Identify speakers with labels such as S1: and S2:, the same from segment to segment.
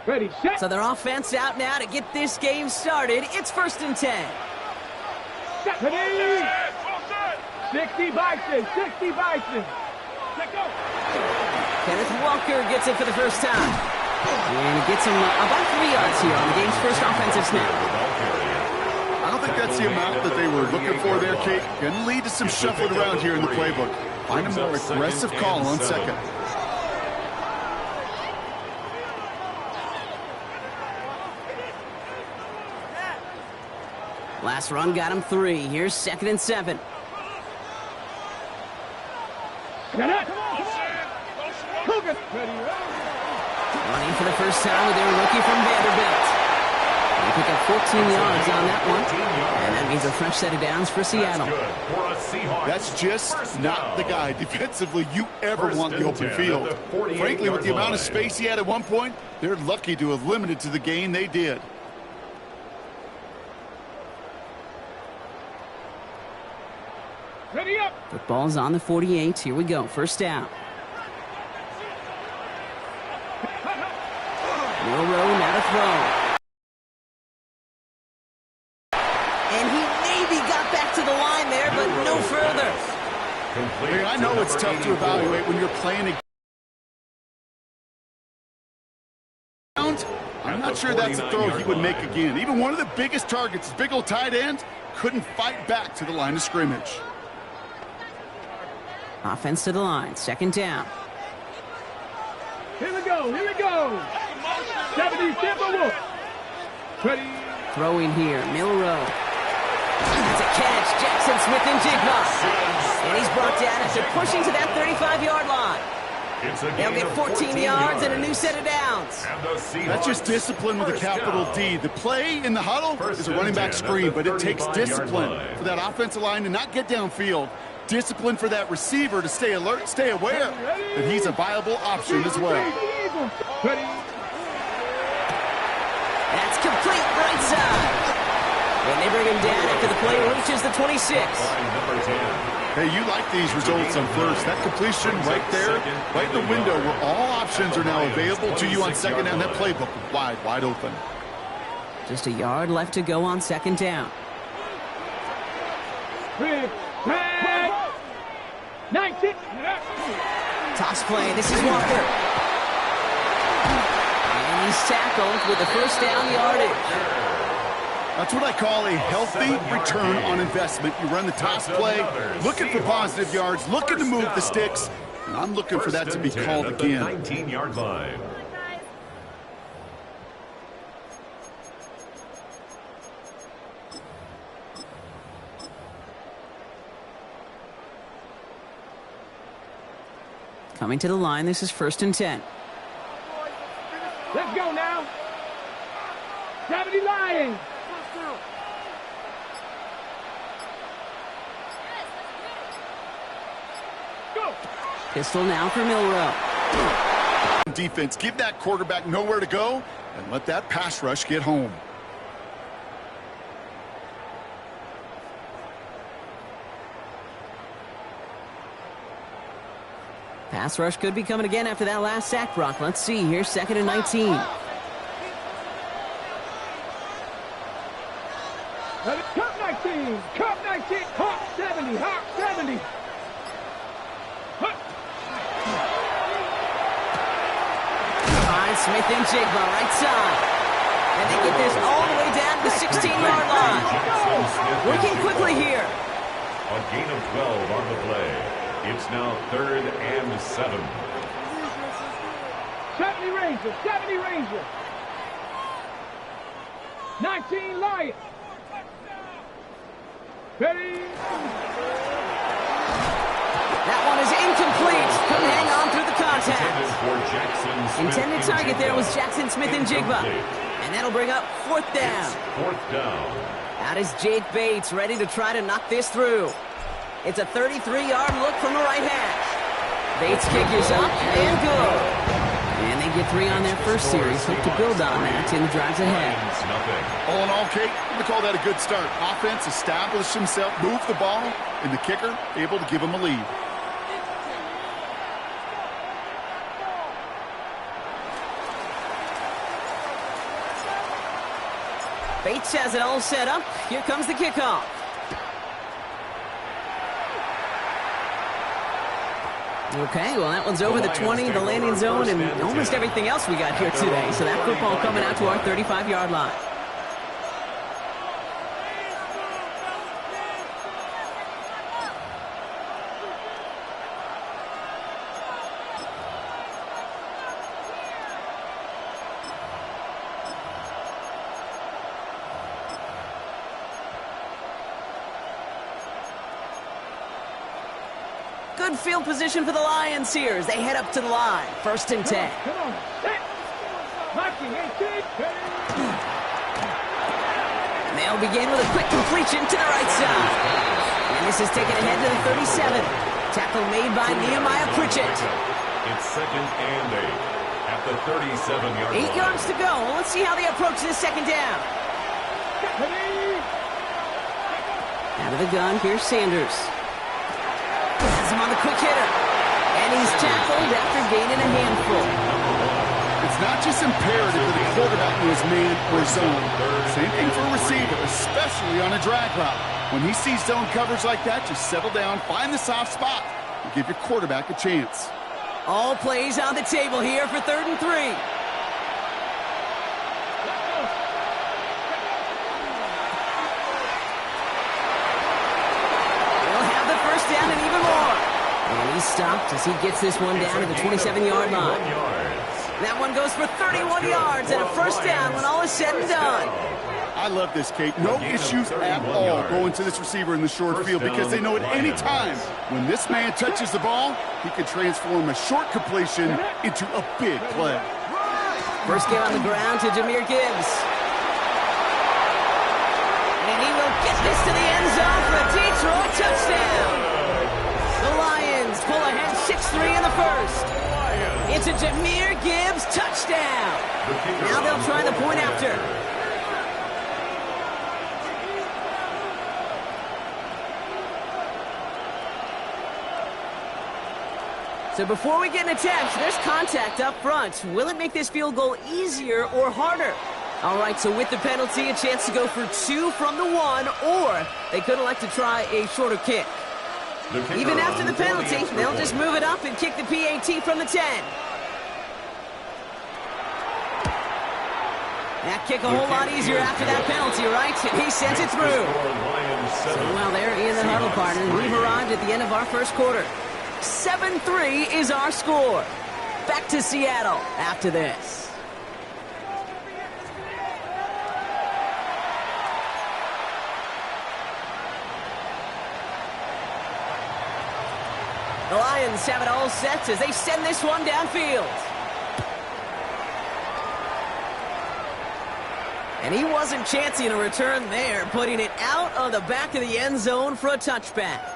S1: Ready, set.
S2: So their offense out now to get this game started. It's 1st and 10.
S1: Ready. 60 Bison, 60 Bison. Let go.
S2: Kenneth Walker gets it for the first time. And he gets him about 3 yards here on the game's first offensive snap.
S3: I don't think that's the amount that they were looking for there, Kate. Going to lead to some shuffling around here in the playbook. Find a more aggressive call on second.
S2: Last run got him 3. Here's 2nd and 7. Running for the first time with their rookie from Vanderbilt. They pick up 14 yards on that one. And that means a fresh set of downs for Seattle.
S3: That's just not the guy defensively you ever want in the open field. Frankly, with the amount of space he had at one point, they're lucky to have limited to the gain they did.
S1: Ready up.
S2: Football's on the 48. Here we go. First down. Milroe now to throw. And he maybe got back to the line there, but no further.
S3: Hey, I know it's tough to evaluate when you're playing a I'm not sure that's a throw he would make again. Even one of the biggest targets, big old tight end, couldn't fight back to the line of scrimmage.
S2: Offense to the line. 2nd down.
S1: Here we go, here we go. 70 Timberwolves. Ready.
S2: Throwing here. Milroe. That's a catch. Jackson Smith-Njigba. And he's brought down after pushing to that 35-yard line. They'll get 14 yards and a new set of downs.
S3: That's just discipline with a capital D. The play in the huddle is a running back screen, but it takes discipline for that offensive line to not get downfield. Discipline for that receiver to stay alert, stay aware that he's a viable option as well.
S2: That's complete right side. And they bring him down after the play reaches the 26.
S3: Hey, you like these results on first. That completion right there, right in the window where all options are now available to you on second down. That playbook wide open.
S2: Just a yard left to go on 2nd down.
S1: 19.
S2: Toss play. This is Walker. And he's tackled with the first down yardage.
S3: That's what I call a healthy return on investment. You run the toss play, looking for positive yards, looking to move the sticks, and I'm looking for that to be called again.
S4: 19-yard line.
S2: Coming to the line, this is 1st and 10.
S1: Let's go now. 70 Lions. Go.
S2: Pistol now for Milroe.
S3: Defense, give that quarterback nowhere to go and let that pass rush get home.
S2: Pass rush could be coming again after that last sack, Brock. Let's see. Here's 2nd and 19.
S1: Cup 19. Cup 19. Hawk 70. Hawk 70.
S2: Finds Smith-Njigba right side. And they get this all the way down to the 16-yard line. Working quickly here.
S4: A gain of 12 on the play. It's now 3rd and 7.
S1: 70 Rangers. 70 Rangers. 19 Lions. Ready.
S2: That one is incomplete. Couldn't hang on through the contact. Intended target there was Jackson Smith-Njigba. And that'll bring up 4th down.
S4: 4th down.
S2: Out is Jake Bates, ready to try to knock this through. It's a 33-yard look from the right hash. Bates' kick is up and good. And they get 3 on their first series. Hope to build on that in the drives ahead.
S3: All in all, Kate, I'm going to call that a good start. Offense established himself, moved the ball, and the kicker able to give him a lead.
S2: Bates has it all set up. Here comes the kickoff. Okay, well, that one's over the 20, the landing zone, and almost everything else we got here today. So that football coming out to our 35-yard line. Good field position for the Lions here as they head up to the line. 1st and 10.
S1: Come on. Set. Marking 18.
S2: They'll begin with a quick completion to the right side. And this is taken ahead to the 37. Tackle made by Nehemiah Pritchett.
S4: It's 2nd and 8 at the 37-yard line.
S2: 8 yards to go. Well, let's see how they approach this 2nd down. Out of the gun, here's Sanders. Has him on the quick hitter. And he's tackled after gaining a handful.
S3: It's not just imperative that the quarterback knows man or zone. Same thing for a receiver, especially on a drag route. When he sees zone coverage like that, just settle down, find the soft spot, and give your quarterback a chance.
S2: All plays on the table here for 3rd and 3. Down and even more. And he's stopped as he gets this one down to the 27-yard line. That one goes for 31 yards and a 1st down when all is said and done.
S3: I love this, Kate. No issues at all going to this receiver in the short field because they know at any time when this man touches the ball, he can transform a short completion into a big play.
S2: First game on the ground to Jahmyr Gibbs. And he will get this to the end zone for a Detroit touchdown. The Lions pull ahead 6-3 in the 1st. It's a Jahmyr Gibbs touchdown. Now they'll try the point after. So before we get an attempt, there's contact up front. Will it make this field goal easier or harder? All right, so with the penalty, a chance to go for 2 from the 1, or they could elect to try a shorter kick. Even after the penalty, they'll just move it up and kick the PAT from the 10. That kick a whole lot easier after that penalty, right? And he sends it through. So while they're in the huddle, partner, we've arrived at the end of our 1st quarter. 7-3 is our score. Back to Seattle after this. The Lions have it all set as they send this one downfield. And he wasn't chancing a return there, putting it out of the back of the end zone for a touchback.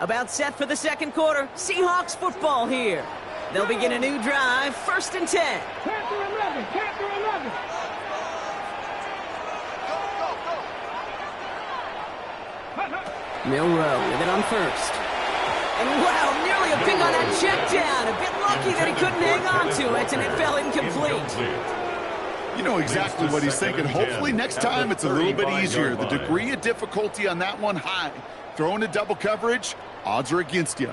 S2: About set for the 2nd quarter. Seahawks football here. They'll begin a new drive, 1st and 10.
S1: Panther 11, Panther 11.
S2: Milroe with it on 1st. And wow, nearly a pick on that check down. A bit lucky that he couldn't hang on to it, and it fell incomplete.
S3: You know exactly what he's thinking. Hopefully next time it's a little bit easier. The degree of difficulty on that one high. Throwing a double coverage, odds are against you.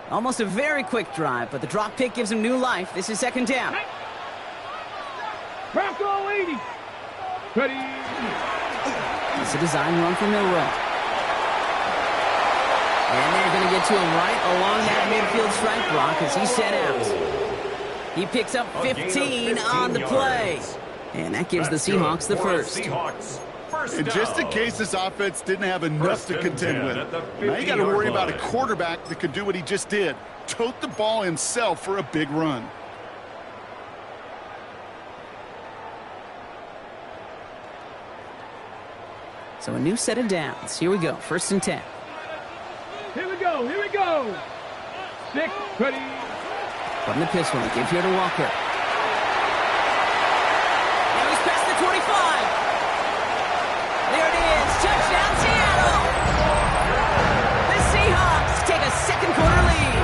S2: Almost a very quick drive, but the drop kick gives him new life. This is 2nd down.
S1: Bronco 80. Ready.
S2: It's a design run for Milroe. And they're going to get to him right along that midfield strike block as he's set out. He picks up 15 on the play. And that gives the Seahawks the 1st.
S3: And just in case this offense didn't have enough to contend with, now you got to worry about a quarterback that could do what he just did. Tote the ball himself for a big run.
S2: So a new set of downs. Here we go, 1st and 10.
S1: go. Here we go. 6, ready.
S2: From the pistol, they give here to Walker. Now he's past the 25. There it is. Touchdown, Seattle. The Seahawks take a second quarter lead.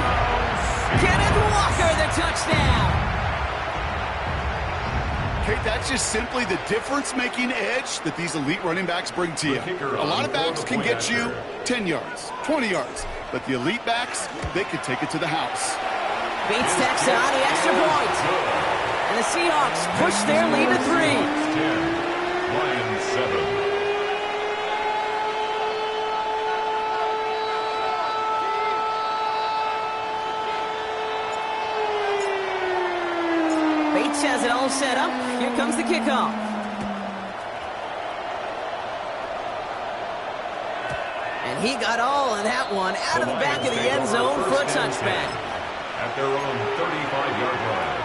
S2: Kenneth Walker, the touchdown.
S3: Okay, that's just simply the difference-making edge that these elite running backs bring to you. A lot of backs can get you 10 yards, 20 yards, but the elite backs, they can take it to the house.
S2: Bates tacks on the extra point. And the Seahawks push their lead to 3.
S4: 10, Lions 7.
S2: Bates has it all set up. Here comes the kickoff. And he got all of that one out of the back of the end zone for a touchback.
S4: At their own 35-yard line.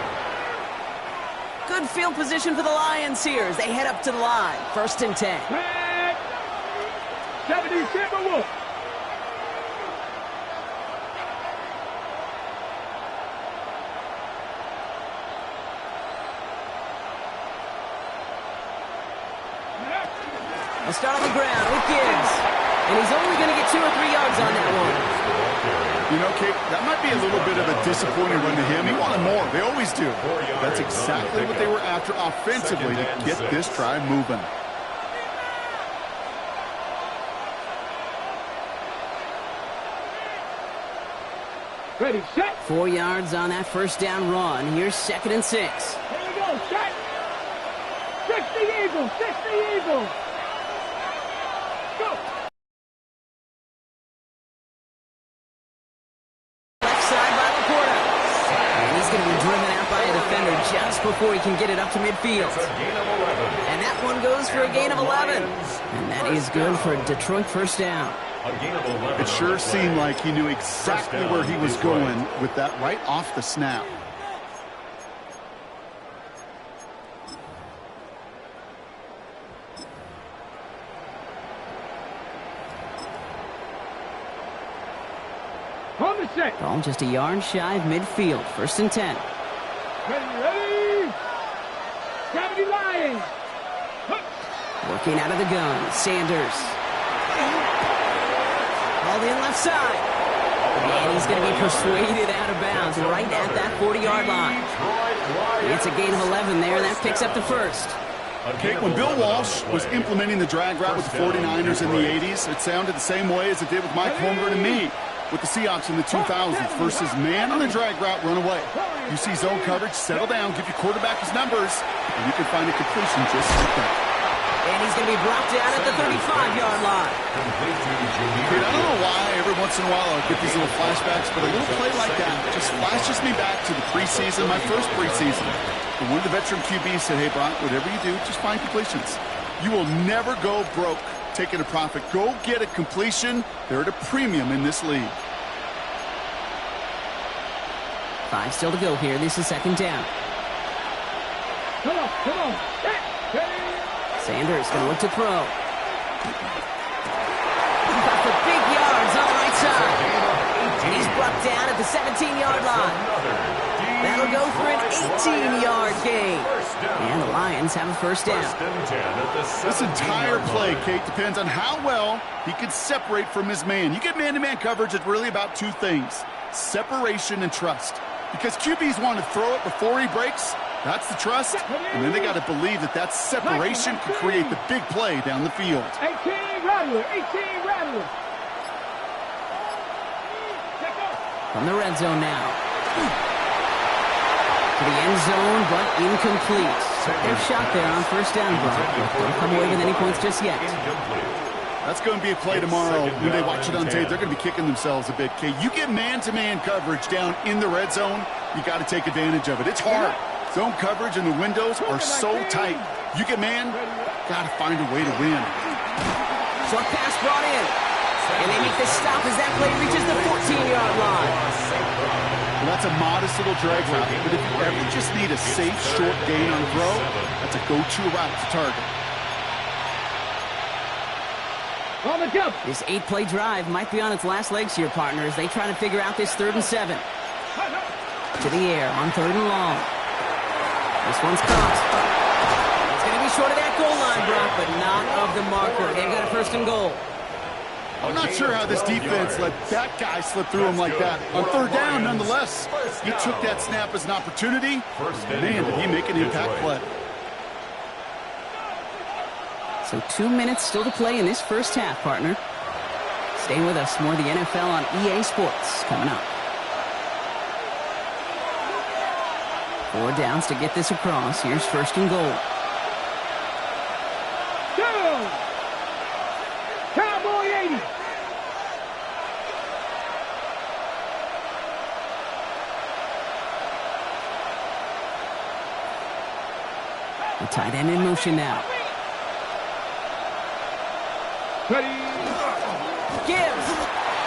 S2: Good field position for the Lions here as they head up to the line. 1st and 10.
S1: Red. 70 Timberwolves.
S2: They'll start on the ground with Gibbs. And he's only going to get 2 or 3 yards on that one.
S3: You know, Kate, that might be a little bit of a disappointing run to him. He wanted more. They always do. That's exactly what they were after offensively to get this drive moving.
S1: Ready, set.
S2: 4 yards on that first down run. Here's 2nd and 6.
S1: Here we go, set. 60 Eagles, 60 Eagles. Go.
S2: Left side by Laporta. And he's going to be driven out by a defender just before he can get it up to midfield. And that one goes for a gain of 11. And that is good for a Detroit first down.
S3: It sure seemed like he knew exactly where he was going with that right off the snap.
S1: On the set.
S2: Ball just a yard shy of midfield. 1st and 10.
S1: Ready. Gravity Lions.
S2: Working out of the gun. Sanders. Ball in left side. And he's going to be persuaded out of bounds right at that 40-yard line. It's a gain of 11 there. That picks up the first.
S3: Okay, when Bill Walsh was implementing the drag route with the 49ers in the 80s, it sounded the same way as it did with Mike Holmgren and me with the Seahawks in the 2000s versus man on the drag route, run away. You see zone coverage, settle down, give your quarterback his numbers, and you can find a completion just like that.
S2: And he's going to be brought down at the 35-yard line.
S3: Dude, I don't know why every once in a while I'll get these little flashbacks, but a little play like that just flashes me back to the preseason, my first preseason. And one of the veteran QBs said, hey, Brock, whatever you do, just find completions. You will never go broke taking a profit. Go get a completion. They're at a premium in this league.
S2: 5 still to go here. This is 2nd down.
S1: Come on.
S2: Sanders going to look to throw. Got for big yards on the right side. And he's brought down at the 17-yard line. That'll go for an 18-yard gain. And the Lions have a first down.
S3: This entire play, Kate, depends on how well he can separate from his man. You get man-to-man coverage, it's really about 2 things: separation and trust. Because QBs want to throw it before he breaks. That's the trust. And then they got to believe that that separation can create the big play down the field.
S1: 18 Rattler.
S2: From the red zone now. To the end zone, but incomplete. Their shot there on first down, Brock. Don't come away with any points just yet.
S3: That's going to be a play tomorrow. When they watch it on tape, they're going to be kicking themselves a bit. Okay, you get man-to-man coverage down in the red zone, you got to take advantage of it. It's hard. Zone coverage and the windows are so tight. You get man, got to find a way to win.
S2: Short pass brought in. And they make the stop as that play reaches the 14-yard line.
S3: Well, that's a modest little drag route, but if you ever just need a safe, short gain on throw, that's a go-to route to target.
S1: On the jump.
S2: This 8-play drive might be on its last legs here, partner, as they try to figure out this 3rd and 7. To the air on 3rd and long. This one's caught. It's going to be short of that goal line, Brock, but not of the marker. They've got a 1st and goal.
S3: I'm not sure how this defense let that guy slip through him like that. On 3rd down, nonetheless, he took that snap as an opportunity. Man, did he make an impact play.
S2: So 2 minutes still to play in this first half, partner. Stay with us. More of the NFL on EA Sports coming up. 4 downs to get this across. Here's 1st and goal.
S1: Down. Cowboy 80.
S2: The tight end in motion now.
S1: Ready.
S2: Gibbs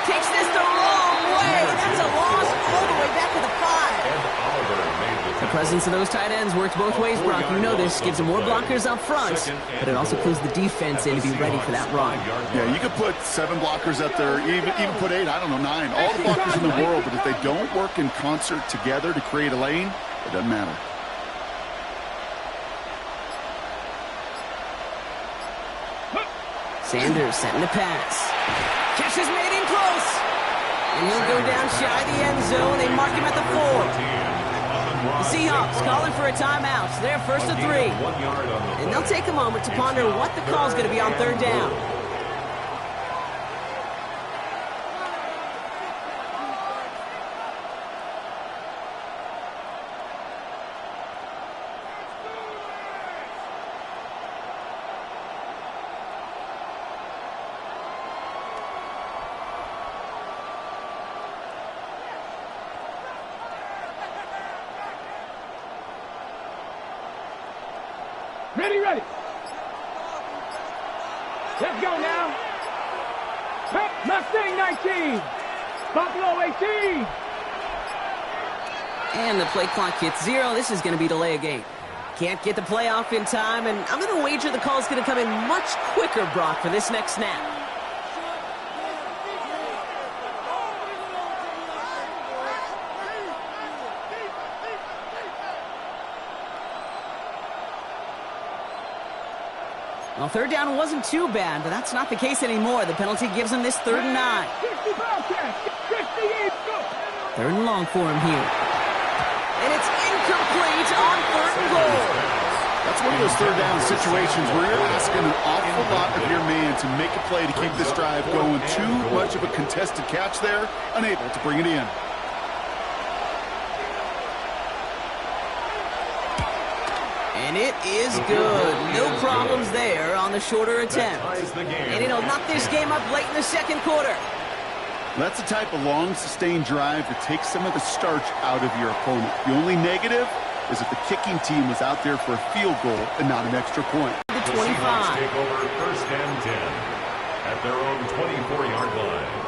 S2: takes this the wrong way. That's a loss all the way back to the 5. The presence of those tight ends works both ways, Brock. You know this. Gives them more blockers up front, but it also clues the defense in to be ready for that run.
S3: Yeah, you could put 7 blockers up there, even put 8, I don't know, 9. All the blockers in the world, but if they don't work in concert together to create a lane, it doesn't matter.
S2: Sanders setting the pass. Catch is made in close. And he'll go down shy of the end zone. They mark him at the 4. The Seahawks calling for a timeout. So they're 1st and 3. And they'll take a moment to ponder what the call is going to be on 3rd down.
S1: Ready, ready. Let's go now. Mustang 19. Buffalo 18.
S2: And the play clock hits 0. This is going to be delay a game. Can't get the play off in time, and I'm going to wager the call is going to come in much quicker, Brock, for this next snap. Well, 3rd down wasn't too bad, but that's not the case anymore. The penalty gives him this 3rd and 9. 3rd and long for him here. And it's incomplete on 3rd and goal.
S3: That's one of those 3rd down situations where you're asking an awful lot of your man to make a play to keep this drive going. Too much of a contested catch there, unable to bring it in.
S2: And it is good. No problems there on the shorter attempt. And it'll knock this game up late in the 2nd quarter.
S3: That's the type of long, sustained drive that takes some of the starch out of your opponent. The only negative is if the kicking team was out there for a field goal and not an extra point.
S2: The 25.
S4: Take over 1st and 10 at their own 24-yard line.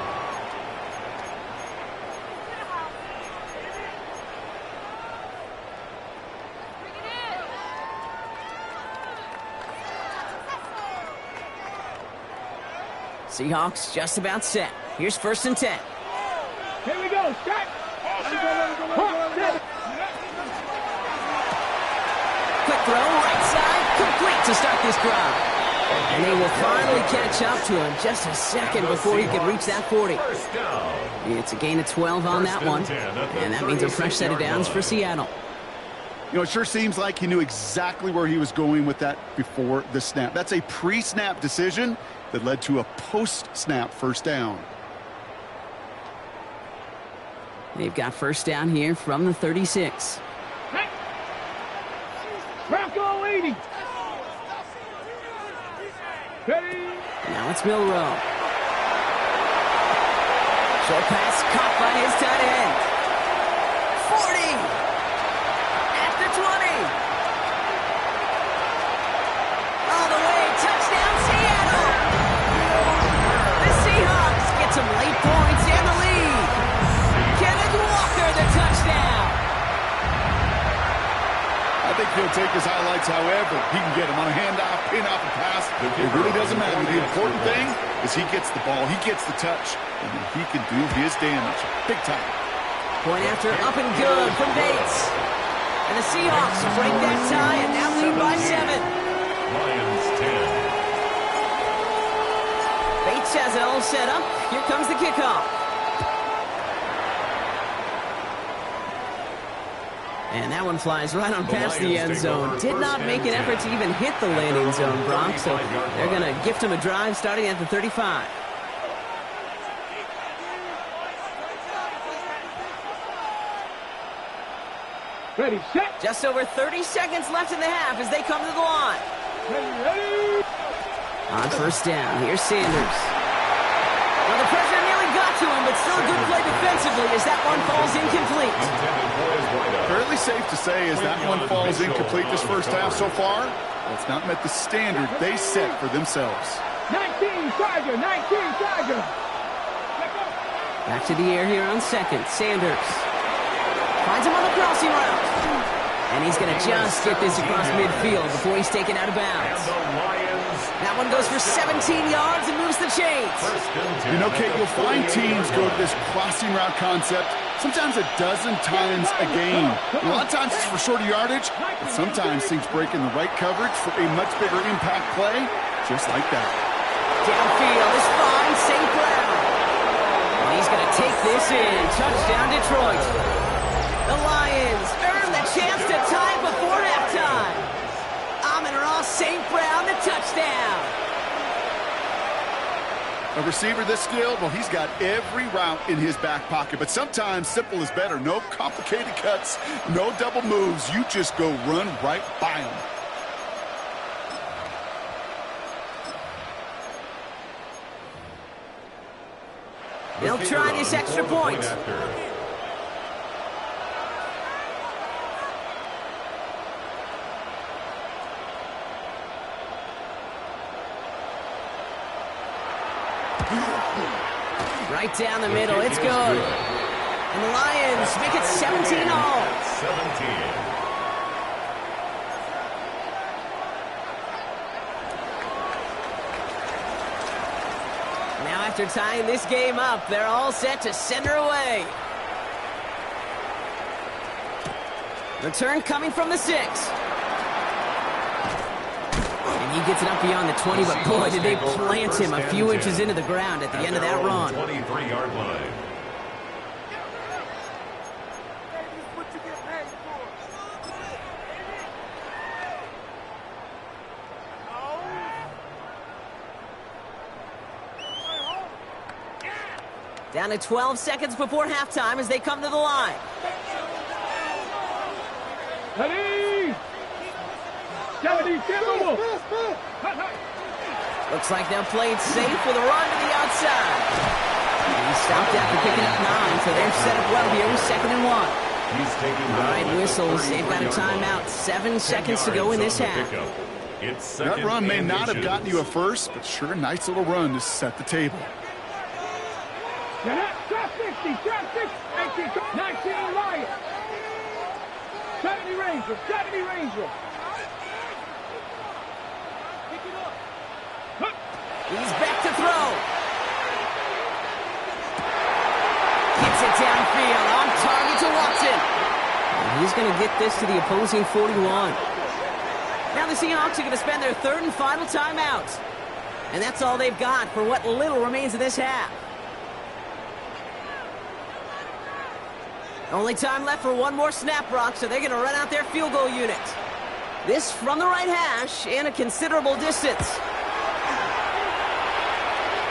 S2: Seahawks just about set. Here's 1st and 10.
S1: Here we go. Start.
S2: Quick throw, right side, complete to start this drive. And they will finally catch up to him just a second before he could reach that 40. It's a gain of 12 on that one. And that means a fresh set of downs for Seattle.
S3: You know, it sure seems like he knew exactly where he was going with that before the snap. That's a pre-snap decision that led to a post-snap 1st down.
S2: They've got 1st down here from the 36.
S1: Bronco 80. Ready.
S2: Now it's Milrow. Short pass caught by his tight end. 40. At the 20. All the way. Touchdown, Seattle. The Seahawks get some late points and the lead. Kenneth Walker, the touchdown.
S3: I think he'll take his highlights however he can get them on a handoff, pin off, a pass. It really doesn't matter. The important thing is he gets the ball, he gets the touch, and then he can do his damage. Big time.
S2: Point after up and good from Bates. And the Seahawks break that tie and now lead by 7.
S4: Lions 10.
S2: Bates has it all set up. Here comes the kickoff. And that one flies right on past the end zone. Did not make an effort to even hit the landing zone, Brock. So they're going to gift him a drive starting at the 35.
S1: Ready, set.
S2: Just over 30 seconds left in the half as they come to the line.
S1: Ready.
S2: On first down, here's Sanders. Well, the pressure nearly got to him, but still a good play defensively as that one falls incomplete.
S3: Fairly safe to say as that one falls incomplete this first half so far, it's not met the standard they set for themselves.
S1: 19 Tiger, 19 Tiger.
S2: Back to the air here on second. Sanders finds him on the crossing route. And he's going to just get this across midfield before he's taken out of bounds. That one goes for 17 yards and moves the chains.
S3: You know, Kate, you'll find teams go to this crossing route concept sometimes a dozen times a game. A lot of times it's for shorter yardage, but sometimes things break in the right coverage for a much bigger impact play, just like that.
S2: Downfield is fine, St. Brown. And he's going to take this in. Touchdown, Detroit. The Lions earn the chance to tie before halftime. Amon-Ra St. Brown, the touchdown.
S3: A receiver this skilled, well, he's got every route in his back pocket, but sometimes simple is better. No complicated cuts, no double moves. You just go run right by him.
S2: They'll try this extra point. Right down the middle, it's good. And the Lions make it 17 all.
S4: 17.
S2: Now after tying this game up, they're all set to send her away. Return coming from the 6. And he gets it up beyond the 20, but boy, did they plant him a few inches into the ground at the end of that run.
S4: 23-yard line.
S2: Down to 12 seconds before halftime as they come to the line.
S1: Ready. 70, Kimball.
S2: Looks like they'll play it safe with a run to the outside. And he stopped after picking up 9, so they're set up well here with 2nd and 1.
S4: He's taking
S2: All right, whistles. They've got a timeout. 7 seconds to go in this half.
S3: That run may not have gotten you a first, but sure, a nice little run to set the table.
S1: Get up. Drop 60. Drop 60. 19 Lions. 70 Rangers. 70 Rangers.
S2: He's back to throw. Gets it downfield, on target to Watson. And he's going to get this to the opposing 41. Now the Seahawks are going to spend their 3rd and final timeout. And that's all they've got for what little remains of this half. Only time left for one more snap, Brock, so they're going to run out their field goal unit. This from the right hash and a considerable distance.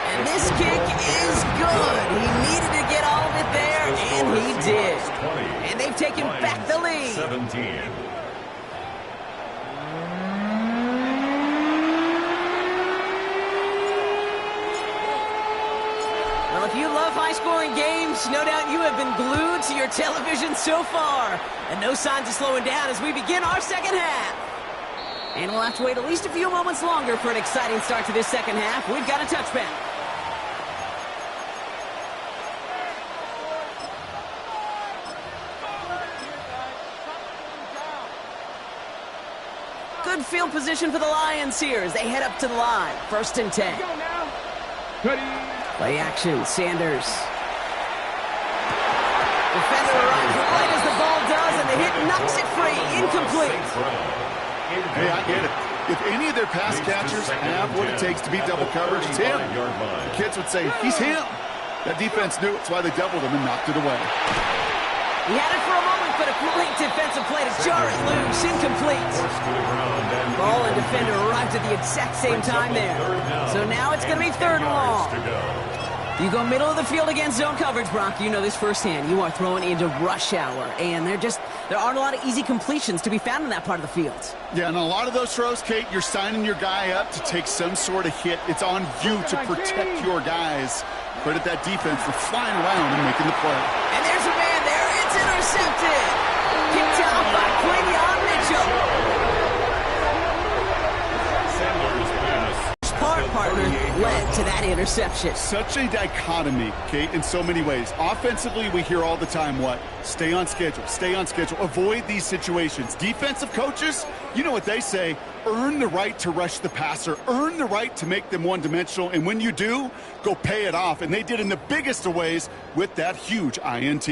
S2: And this kick is good. He needed to get all of it there, and he did. And they've taken back the lead.
S4: 17.
S2: Well, if you love high-scoring games, no doubt you have been glued to your television so far. And no signs of slowing down as we begin our second half. And we'll have to wait at least a few moments longer for an exciting start to this second half. We've got a touchback. good field position for the Lions here as they head up to the line. 1st and 10.
S1: Go now. Ready.
S2: Play action, Sanders. Defender arrives right as the ball does, and the hit knocks it free. Incomplete.
S3: Hey, I get it. If any of their pass catchers have what it takes to beat double coverage, it's him. The kids would say, he's him. That defense knew it. That's why they doubled him and knocked it away.
S2: He had it for a moment, but a great defensive play to jar it loose. Incomplete. Ball and defender arrived at the exact same time there. So now it's going to be 3rd and long. You go middle of the field against zone coverage, Brock. You know this firsthand. You are throwing into rush hour, and there aren't a lot of easy completions to be found in that part of the field.
S3: Yeah, and a lot of those throws, Kate, you're signing your guy up to take some sort of hit. It's on you to protect your guys. Credit that defense for flying around and making the play.
S2: And there's a man there. It's intercepted. Picked out by Quinion Mitchell. Partner led to that interception.
S3: Such a dichotomy, Kate, in so many ways. Offensively, we hear all the time what? Stay on schedule, stay on schedule. Avoid these situations. Defensive coaches, you know what they say. Earn the right to rush the passer. Earn the right to make them one-dimensional. And when you do, go pay it off. And they did in the biggest of ways with that huge INT.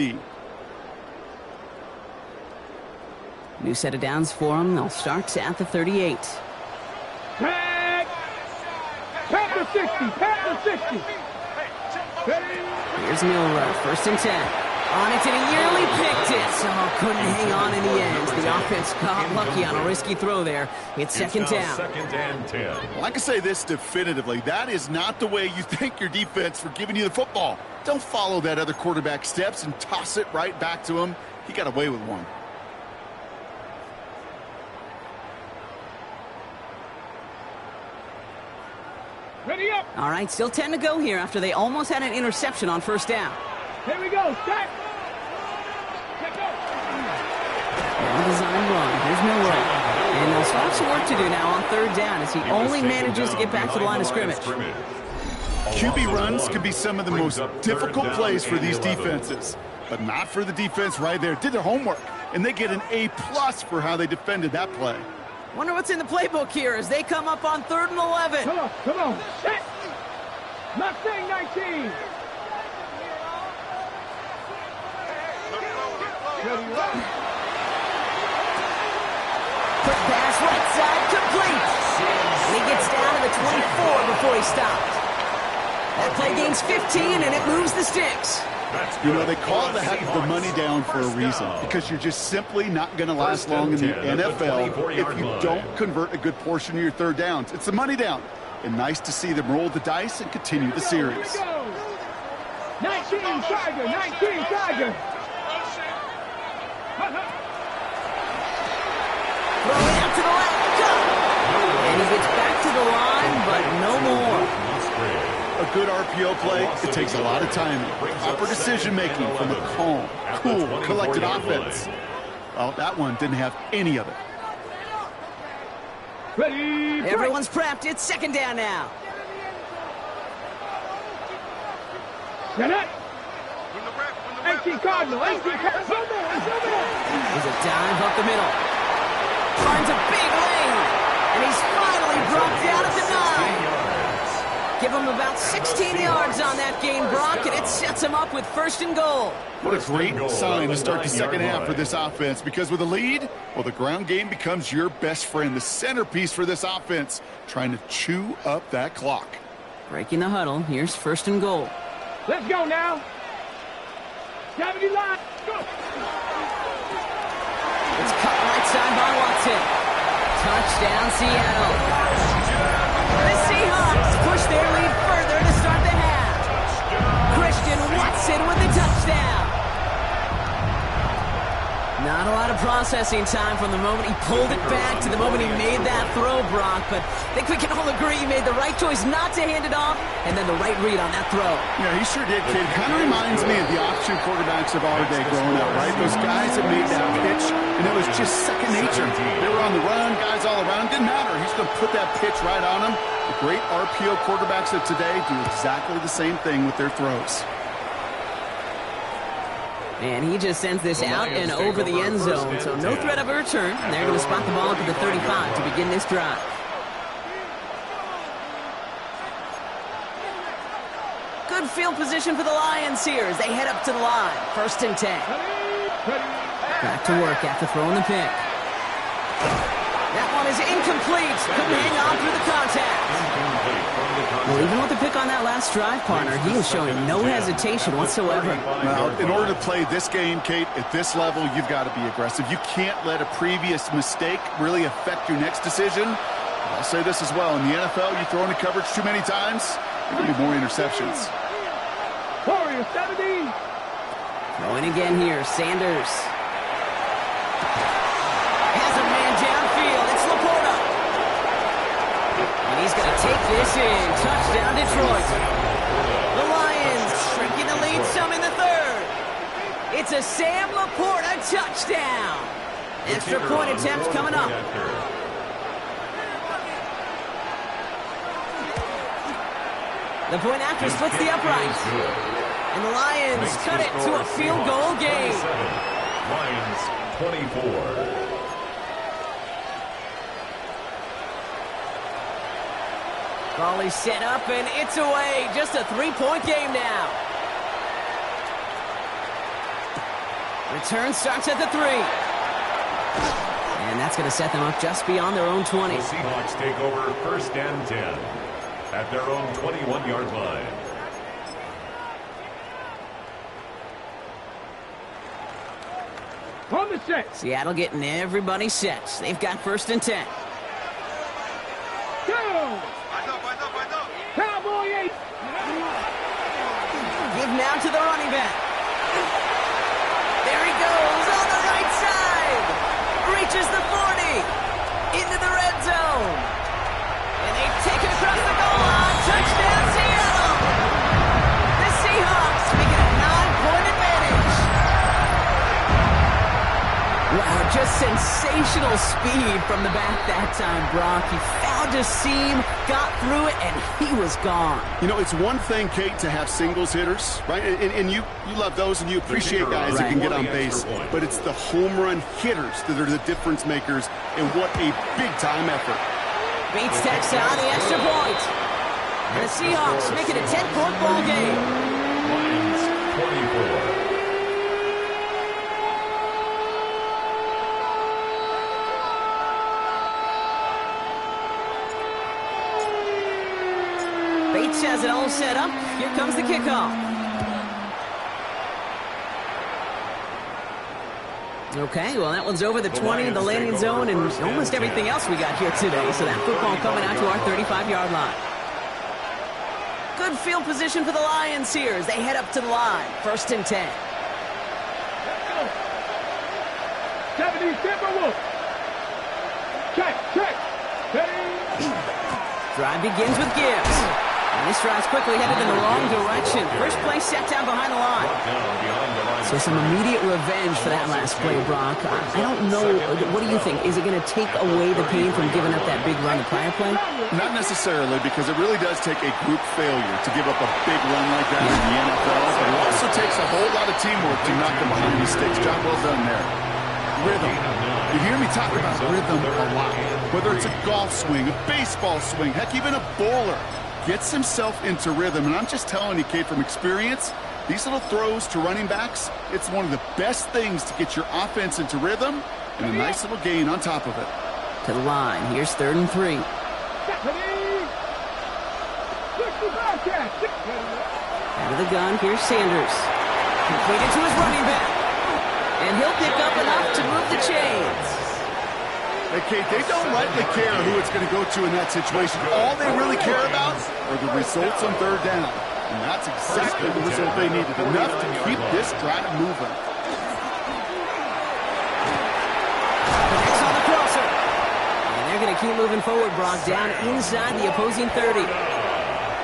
S2: New set of downs for them. They'll start at the 38.
S1: Pat the 60. Pat the 60.
S2: Here's Milroe. 1st and 10. On it, and he nearly picked it. So couldn't hang on in the end. The offense got lucky on a risky throw there. It's 2nd down.
S4: 2nd and 10.
S3: Well, I can say this definitively. That is not the way you thank your defense for giving you the football. Don't follow that other quarterback steps and toss it right back to him. He got away with one.
S1: Ready up.
S2: All right, still 10 to go here after they almost had an interception on 1st down.
S1: Here we go. Start. Let's go.
S2: Well-designed run. Here's Milroe. And they'll still have some work to do now on 3rd down as he only manages to get back to the line of scrimmage.
S3: QB runs can be some of the most difficult plays for these defenses, but not for the defense right there. Did their homework, and they get an A+ for how they defended that play.
S2: Wonder what's in the playbook here as they come up on 3rd and 11.
S1: Come on. Come on. Set. Mustang 19. Ready, run.
S2: Quick pass right side, complete. And he gets down to the 24 before he stopped. That play gains 15, and it moves the sticks.
S3: You know, they call the money down for a reason, because you're just simply not going to last long in the NFL if you don't convert a good portion of your 3rd downs. It's the money down. And nice to see them roll the dice and continue the series.
S1: 19 Tiger, 19 Tiger.
S2: Throwing out to the left, go! And he gets back to the line, but no more.
S3: A good RPO play, it takes a lot of timing, proper decision-making from a calm, cool, collected offense. Well, that one didn't have any of it.
S1: Ready.
S2: Everyone's prepped. It's 2nd down now.
S1: Get it. 18 Cardinal. 18 Cardinal.
S2: There's a dive up the middle. Finds a big lane. And he's finally brought down at the 9. Give him about 16 yards on that gain, Brock, and it sets him up with 1st and goal.
S3: What a great sign to start the 2nd half for this offense, because with a lead, well, the ground game becomes your best friend, the centerpiece for this offense, trying to chew up that clock.
S2: Breaking the huddle. Here's 1st and goal.
S1: Let's go now. 70 line. Go.
S2: It's cut right side by Watson. Touchdown, Seattle. The Seahawks push their lead further to start the half. Christian Watson with the touchdown. Not a lot of processing time from the moment he pulled it back to the moment he made that throw, Brock. But I think we can all agree he made the right choice not to hand it off, and then the right read on that throw.
S3: Yeah, he sure did, kid. Kind of reminds me of the option quarterbacks of our day growing up, right? Those guys that made that pitch, and it was just second nature. They were on the run, guys all around. Didn't matter. He's going to put that pitch right on him. The great RPO quarterbacks of today do exactly the same thing with their throws.
S2: And he just sends this out and over the end zone, so no threat of a return. They're going to spot the ball up at the 35 to begin this drive. Good field position for the Lions here as they head up to the line. 1st and 10. Back to work after throwing the pick. That one is incomplete. Couldn't hang on through the contact. Well, even with the pick on that last drive, partner, he was showing no hesitation whatsoever.
S3: Now, in order to play this game, Kate, at this level, you've got to be aggressive. You can't let a previous mistake really affect your next decision. I'll say this as well. In the NFL, you throw into coverage too many times, there will be more interceptions.
S1: Warriors 70.
S2: Throwing again here, Sanders. Has a man downfield. It's Laporta. And he's going to take this in. Touchdown, Detroit. The Lions shrinking the lead some in the 3rd. It's a Sam Laporta touchdown. Extra point attempt coming up. The point after splits the upright. And the Lions cut it to a field goal game.
S4: Lions 24.
S2: Volley set up and it's away. Just a 3-point game now. Return starts at the 3. And that's going to set them up just beyond their own 20.
S4: The Seahawks take over 1st and 10 at their own 21-yard line.
S1: On the set.
S2: Seattle getting everybody set. They've got 1st and 10.
S1: Go. Cowboy 8.
S2: Give now to the running back. There he goes on the right side. Reaches the 40. Into the red zone. And they take it across the goal line. Touchdown, Seattle. The Seahawks making a 9-point advantage. Wow, just sensational speed from the back that time, Brock. He found a seam, got through it, and he was gone.
S3: You know, it's one thing, Kate, to have singles hitters, right? And you love those and you appreciate guys that can get on base. But it's the home run hitters that are the difference makers, and what a big-time effort.
S2: Bates takes out the extra point. And the Seahawks make it a 10-point ball game.
S4: Lions 24.
S2: Bates has it all set up. Here comes the kickoff. Okay, well, that one's over the 20, the landing zone, and almost everything else we got here today. So that football coming out to our 35-yard line. Good field position for the Lions here as they head up to the line. 1st and 10.
S1: 70 Timberwolves. Check.
S2: Drive begins with Gibbs. And this drive's quickly headed in the wrong direction. First play set down behind the line. So some immediate revenge for that last play, Brock. I don't know. What do you think? Is it going to take away the pain from giving up that big run the prior play?
S3: Not necessarily, because it really does take a group failure to give up a big run like that in the NFL. But it also takes a whole lot of teamwork to knock them behind these sticks. Job well done there. Rhythm. You hear me talk about rhythm a lot. Whether it's a golf swing, a baseball swing, heck, even a bowler gets himself into rhythm. And I'm just telling you, Kate, from experience, these little throws to running backs, it's one of the best things to get your offense into rhythm and a nice little gain on top of it.
S2: To the line. Here's 3rd and 3. Out of the gun. Here's Sanders. Completed to his running back. And he'll pick up enough to move the chains.
S3: Hey, Kate, they don't rightly care who it's going to go to in that situation. All they really care about are the results on 3rd down. And that's exactly the result they needed. Enough to keep this drive moving.
S2: Connects on the crosser. And they're going to keep moving forward, Brock, down inside the opposing 30.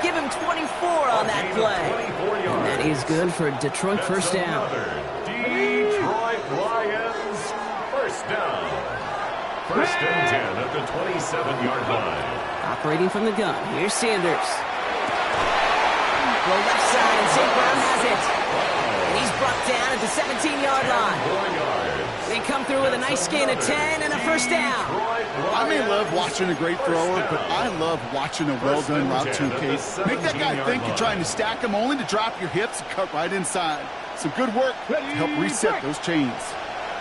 S2: Give him 24 on that play. And that is good for Detroit 1st down.
S4: Detroit Lions 1st down. 1st and 10 at the 27-yard line.
S2: Operating from the gun. Here's Sanders. The left side, and St. Brown has it. And he He's brought down at the 17-yard line. They come through with a nice gain of 10 and a first down.
S3: I may love watching a great thrower, but I love watching a well-done route too, Case. Make that guy think you're trying to stack him only to drop your hips and cut right inside. Some good work to help reset those chains.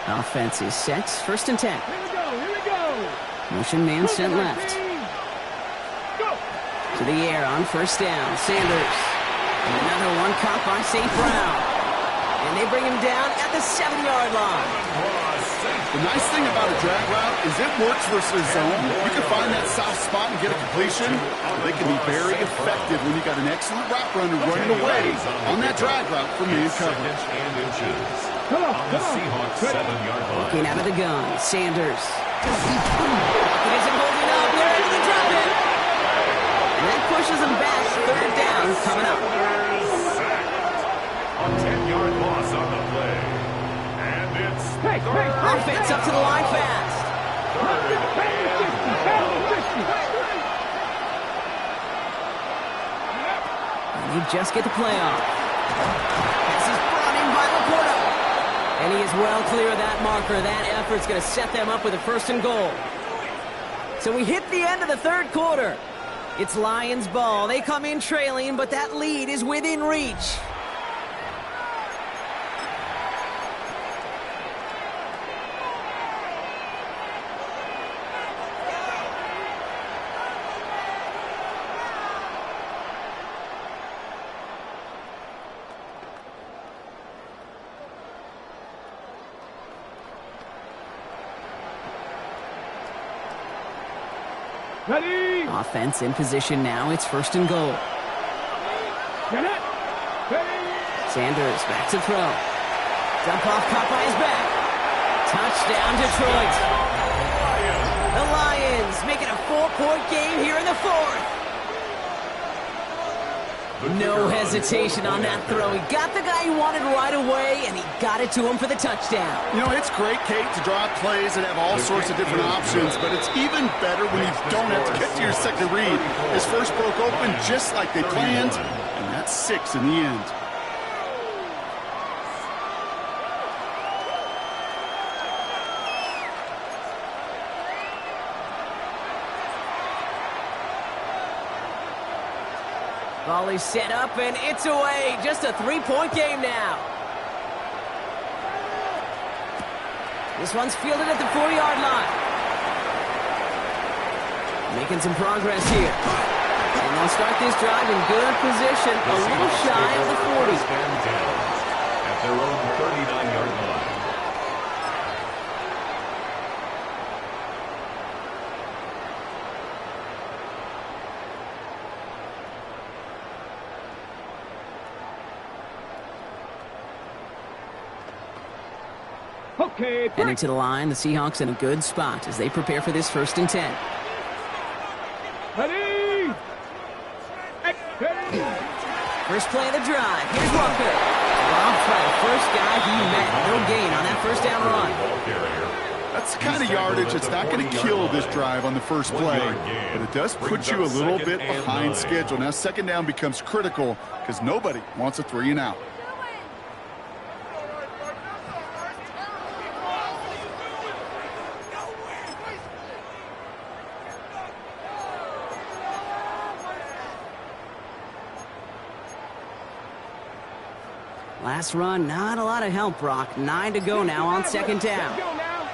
S2: Offense is set. First and 10.
S1: Here we go, here we go.
S2: Motion man sent left.
S1: Go.
S2: To the air on first down. Sanders. And another one caught by St. Brown. And they bring him down at the 7-yard line.
S3: The nice thing about a drag route is it works versus zone. You can find that soft spot and get a completion. They can be very effective when you got an excellent route runner running away on that drag route from man coverage.
S1: Come on,
S4: On the Seahawks 7-yard line.
S2: Looking out of the gun. Sanders. He isn't holding up. They're able to drop it. And that pushes him back. Third down coming up.
S4: A 10-yard loss on the play. And it's
S1: Hey, hey,
S2: Offense up to the line fast. And they just get the play off. This is brought in by Laporta. And he is well clear of that marker. That effort's going to set them up with a first and goal. So we hit the end of the third quarter. It's Lions ball. They come in trailing, but that lead is within reach.
S1: Ready.
S2: Offense in position now. It's first and goal.
S1: Get it. Ready.
S2: Sanders back to throw. Dump off caught by his back. Touchdown Detroit. The Lions make it a 4-point game here in the fourth. No hesitation on that throw. He got the guy he wanted right away, and he got it to him for the touchdown.
S3: You know, it's great, Kate, to draw up plays and have all sorts of different options, but it's even better when you don't have to get to your second read. His first broke open just like they planned, and that's 6 in the end.
S2: Volley set up, and it's away. Just a 3-point game now. This one's fielded at the 4-yard line. Making some progress here. And they'll start this drive in good position, a little shy of the 40.
S4: At their own 39-yard line.
S1: Okay,
S2: Heading to the line, the Seahawks in a good spot as they prepare for this first and 10.
S1: ready. Ready.
S2: First play of the drive. Here's Walker. Robbed by the first guy he met. No gain on that first down run.
S3: That's the kind of yardage that's not going to kill this drive on the first play, but it does put you a little bit behind schedule. Now, second down becomes critical because nobody wants a 3-and-out.
S2: Last run, not a lot of help, Brock. 9 to go now on second down.
S1: Let's go now.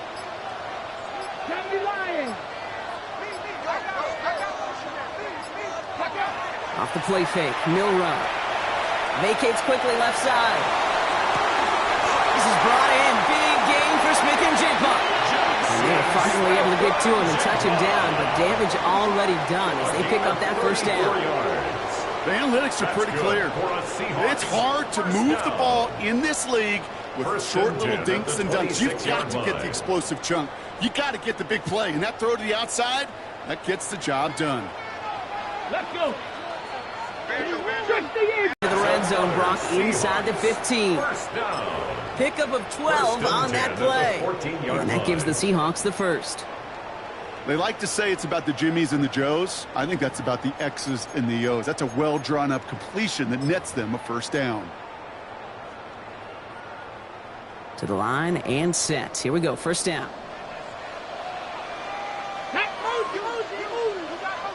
S1: Time to Lions.
S2: Off the play fake, Milrow. Vacates quickly left side. This is brought in. Big gain for Smith-Njigba. And they're finally able to get to him and touch him down, but damage already done as they pick up that first down.
S3: The analytics are pretty clear. It's hard to move the ball in this league with short little dinks and dunks. You've got to get the explosive chunk. You got to get the big play, and that throw to the outside, that gets the job done.
S1: Let's go.
S2: To the red zone, Brock, inside the 15. Pickup of 12 on that play. And that gives the Seahawks the first.
S3: They like to say it's about the Jimmies and the Joes. I think that's about the X's and the O's. That's a well-drawn-up completion that nets them a first down.
S2: To the line and set. Here we go, first down.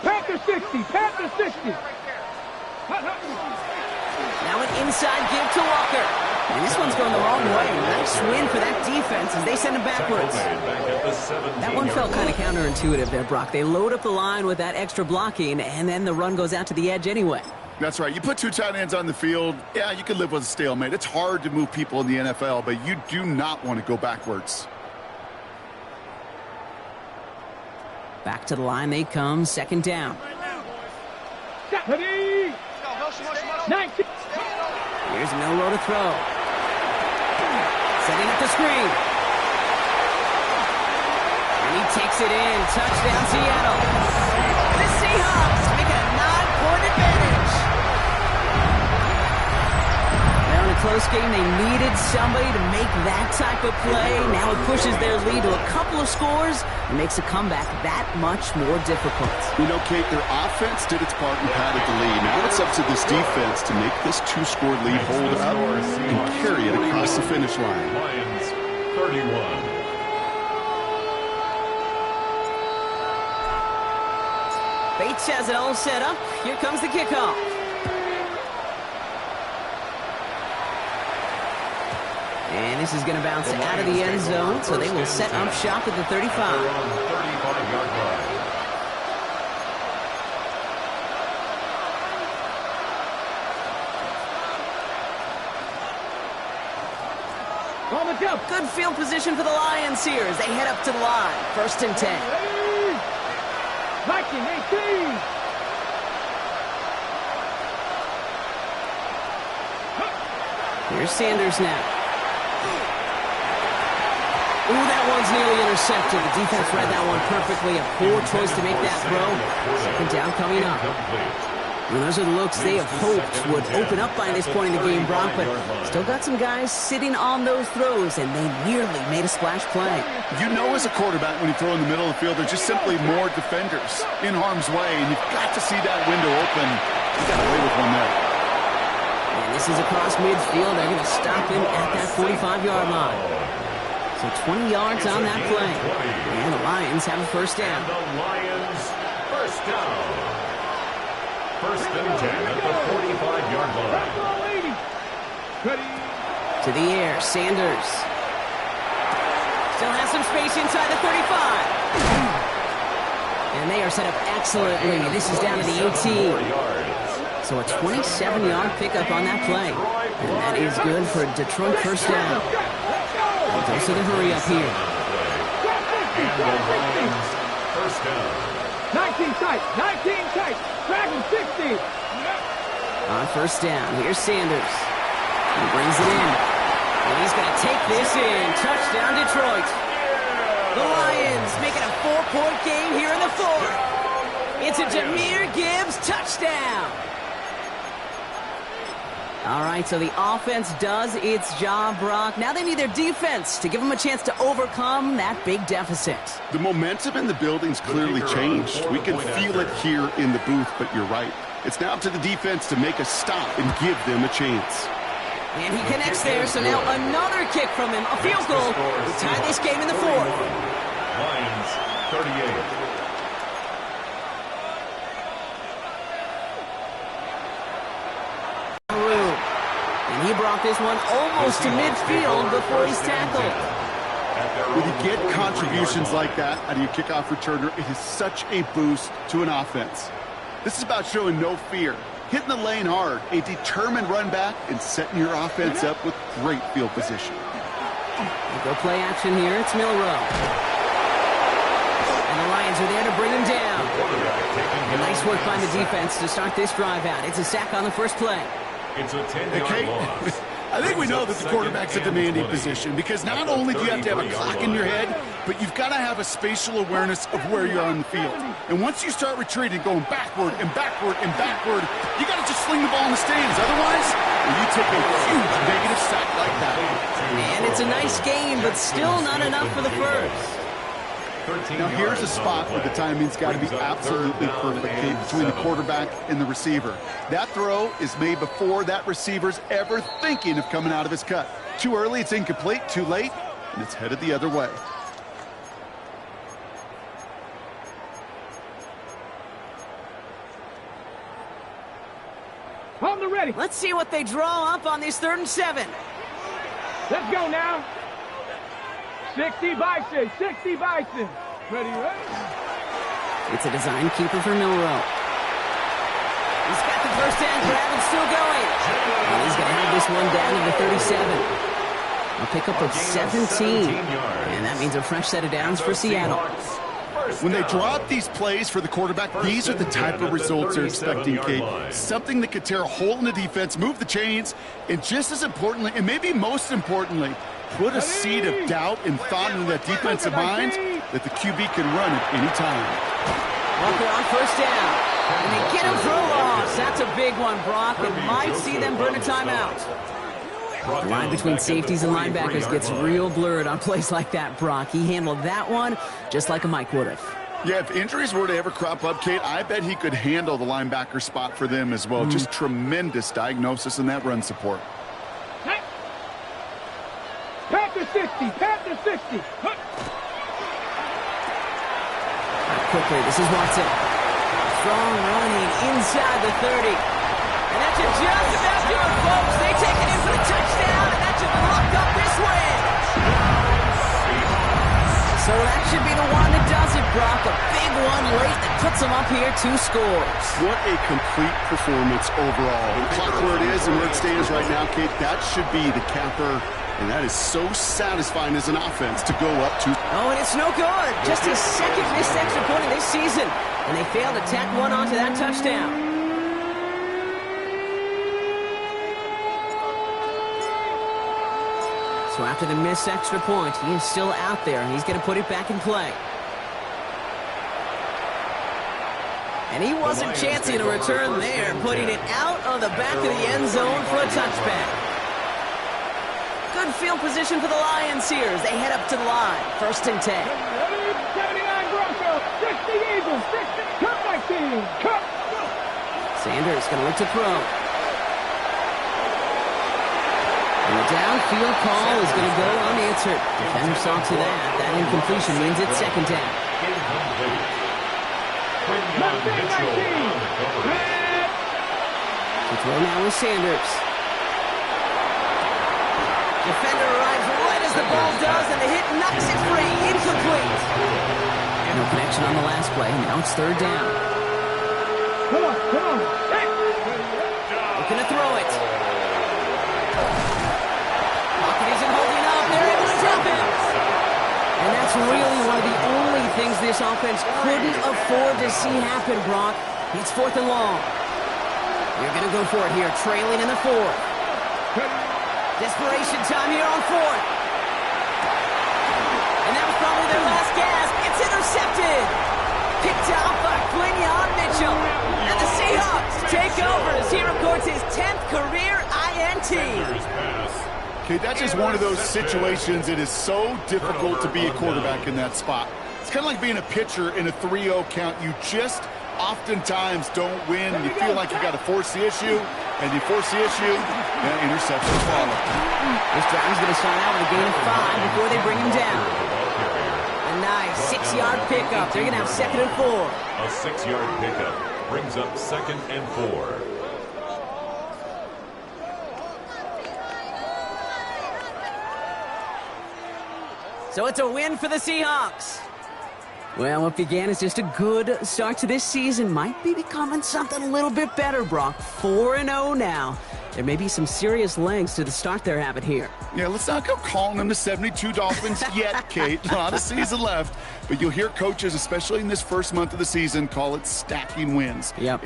S1: Panther 60, Panther 60.
S2: Now an inside give to Walker. And this one's going the wrong way. Nice win for that defense as they send him backwards. That one felt kind of counterintuitive there, Brock. They load up the line with that extra blocking, and then the run goes out to the edge anyway.
S3: That's right. You put two tight ends on the field, yeah, you can live with a stalemate. It's hard to move people in the NFL, but you do not want to go backwards.
S2: Back to the line they come, second down.
S1: Ready. 19.
S2: Here's Milroe to throw. Setting up the screen. And he takes it in. Touchdown, Seattle. The Seahawks make it a 9-point advantage. Now in a close game, they needed somebody to make that type of play. Now it pushes their lead to a couple of scores and makes a comeback that much more difficult.
S3: You know, Kate, their offense did its part and padded the lead. Now it's up to this defense to make this two-score lead hold up and carry it across the finish line.
S4: Lions 31.
S2: Bates has it all set up. Here comes the kickoff. And this is going to bounce out of the end zone, so they will set up shop at the 35.
S4: 35-yard line.
S1: On the jump.
S2: Good field position for the Lions here as they head up to the line. First and 10.
S1: 19-18.
S2: Here's Sanders now. Ooh, that one's nearly intercepted. The defense read that one perfectly. A poor choice to make that throw. Second down coming up. And those are the looks they have hoped would open up by this point in the game, Brock, but still got some guys sitting on those throws, and they nearly made a splash play.
S3: You know as a quarterback when you throw in the middle of the field, there's just simply more defenders in harm's way, and you've got to see that window open. You got away with one there.
S2: And this is across midfield. They're going to stop him at that 45-yard line. So 20 yards on that play. And the Lions have a first down.
S4: The Lions first down. First and 10 at the 45-yard line.
S1: Ready.
S2: To the air, Sanders. Still has some space inside the 35. And they are set up excellently. This is down to the 18. So a 27-yard pickup on that play. And that is good for a Detroit first down. Goes to the hurry up here.
S4: And the Lions first down.
S1: 19 tight. 19 tight. Dragon 60.
S2: On first down, here's Sanders. He brings it in. And he's going to take this in. Touchdown, Detroit. The Lions making a 4-point game here in the fourth. It's a Jahmyr Gibbs touchdown. All right, so the offense does its job, Brock. Now they need their defense to give them a chance to overcome that big deficit.
S3: The momentum in the building's clearly changed. We can feel it here in the booth, but you're right. It's now up to the defense to make a stop and give them a chance.
S2: And he connects there, so now another kick from him, a field goal to tie this game in the fourth.
S4: Lions 38.
S2: And he brought this one almost to midfield before he's tackled.
S3: When you get contributions like that out of your kickoff returner, it is such a boost to an offense. This is about showing no fear, hitting the lane hard, a determined run back, and setting your offense up with great field position.
S2: We'll go play action here. It's Milroe. And the Lions are there to bring him down. And nice work by the defense to start this drive out. It's a sack on the first play.
S4: It's a 10-yard loss.
S3: I think we know that the quarterback's a demanding position because not only do you have to have a clock in your head, but you've got to have a spatial awareness of where you are on the field. And once you start retreating, going backward and backward and backward, you got to just sling the ball in the stands. Otherwise, you take a huge negative sack like that.
S2: And it's a nice game, but still not enough for the first.
S3: Now here's a spot where the timing's got to be absolutely perfect between the quarterback and the receiver. That throw is made before that receiver's ever thinking of coming out of his cut. Too early, it's incomplete. Too late, and it's headed the other way.
S1: On the ready.
S2: Let's see what they draw up on this 3rd and 7.
S1: Let's go now. 60 Bison. 60 Bison. Ready, ready.
S2: It's a design keeper for Milroe. He's got the first down grab and still going. And he's going to have this one down to the 37. A pickup of 17. And that means a fresh set of downs for Seattle.
S3: When they draw up these plays for the quarterback, these are the type of results they're expecting, Kate. Something that could tear a hole in the defense, move the chains, and just as importantly, and maybe most importantly, put a seed of doubt and thought into that defensive mind that the QB can run at any time.
S2: Walker on first down. And they get him for a loss. That's a big one, Brock, and might see them burn a timeout. The line between safeties and linebackers gets real blurred on plays like that, Brock. He handled that one just like a Mike would have.
S3: Yeah, if injuries were to ever crop up, Kate, I bet he could handle the linebacker spot for them as well. Just tremendous diagnosis in that run support.
S1: Panther 60. Panther 60.
S2: Quickly, this is Watson. Strong running inside the 30. And that should just about do it, folks. They take it in for the touchdown, and that should lock up this win. So that should be the one that does it, Brock. A big one late that puts them up here 2 scores.
S3: What a complete performance overall. The clock where it is and where it stands right now, Kate, that should be the capper. And that is so satisfying as an offense to go up to.
S2: Oh, and it's no good. Just his second missed extra point of this season. And they failed to tack one onto that touchdown. So after the missed extra point, he is still out there. He's going to put it back in play. And he wasn't chancing a return there, putting it out of the back of the end zone for a touchback. Good field position for the Lions here as they head up to the line. 1st and 10.
S1: 79 Broncos. 60 Eagles. 60. Cup 19. Cup.
S2: Sanders going to look to throw. And the downfield call is going to go unanswered. Defender saw to that. That incompletion means it's 2nd down. To throw now with Sanders. Defender arrives right as the ball does, and the hit knocks it free. Incomplete. No connection on the last play. Now it's 3rd down.
S1: Come on, come on. Hey.
S2: Looking to throw it. Pocket isn't holding up. They're able to drop it. And that's really one of the only things this offense couldn't afford to see happen, Brock. It's 4th and long. You're going to go for it here, trailing in the 4th. Desperation time here on 4th. And that was probably their last gasp. It's intercepted. Picked out by Quinion Mitchell. And the Seahawks take over as he records his 10th career INT.
S3: Okay, that's just one of those situations. It is so difficult to be a quarterback in that spot. It's kind of like being a pitcher in a 3-0 count. You just oftentimes don't win. You feel like you got to force the issue. And you force the issue, and interceptions follow.
S2: This drive's going to start out with a gain of 5 before they bring him down. A nice 6-yard pickup. They're going to have 2nd and 4.
S4: A 6-yard pickup brings up 2nd and 4.
S2: So it's a win for the Seahawks. Well, what began as just a good start to this season might be becoming something a little bit better, Brock. 4-0 now. There may be some serious legs to the start they're having here.
S3: Yeah, let's not go calling them the 72 Dolphins yet, Kate. A lot of season left. But you'll hear coaches, especially in this first month of the season, call it stacking wins.
S2: Yep.